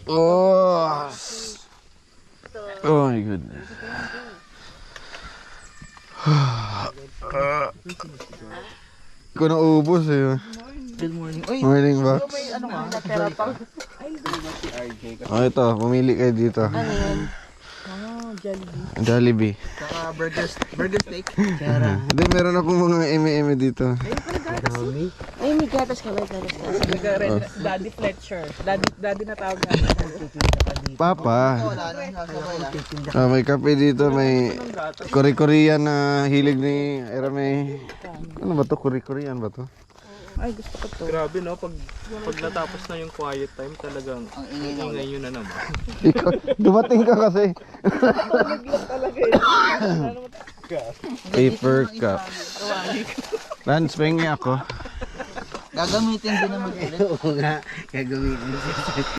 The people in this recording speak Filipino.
Oh! Oh my goodness. Ko na ubos eh. Good morning. Uy, Morning box. may ano ka? Natera pa. Oh, ito. Pumili kayo dito. Ano yan? Jollibee. Jollibee. Saka burger steak. Hindi, meron akong mga eme-eme dito. Ay, may gatas ka ba? Gatas ka. Daddy Fletcher. Daddy na tawag namin. Papa. May kape dito. May Korean na hilig ni Erame. Ano ba to? Korean ba to? Ay, gusto ko to. Grabe no, pag natapos na yung quiet time talagang ang ingay nyo na naman. Ikaw, dumating ka kasi. Paper cups. Lance, pengi ako. Gagamitin din naman ulit. Oo nga, gagamitin.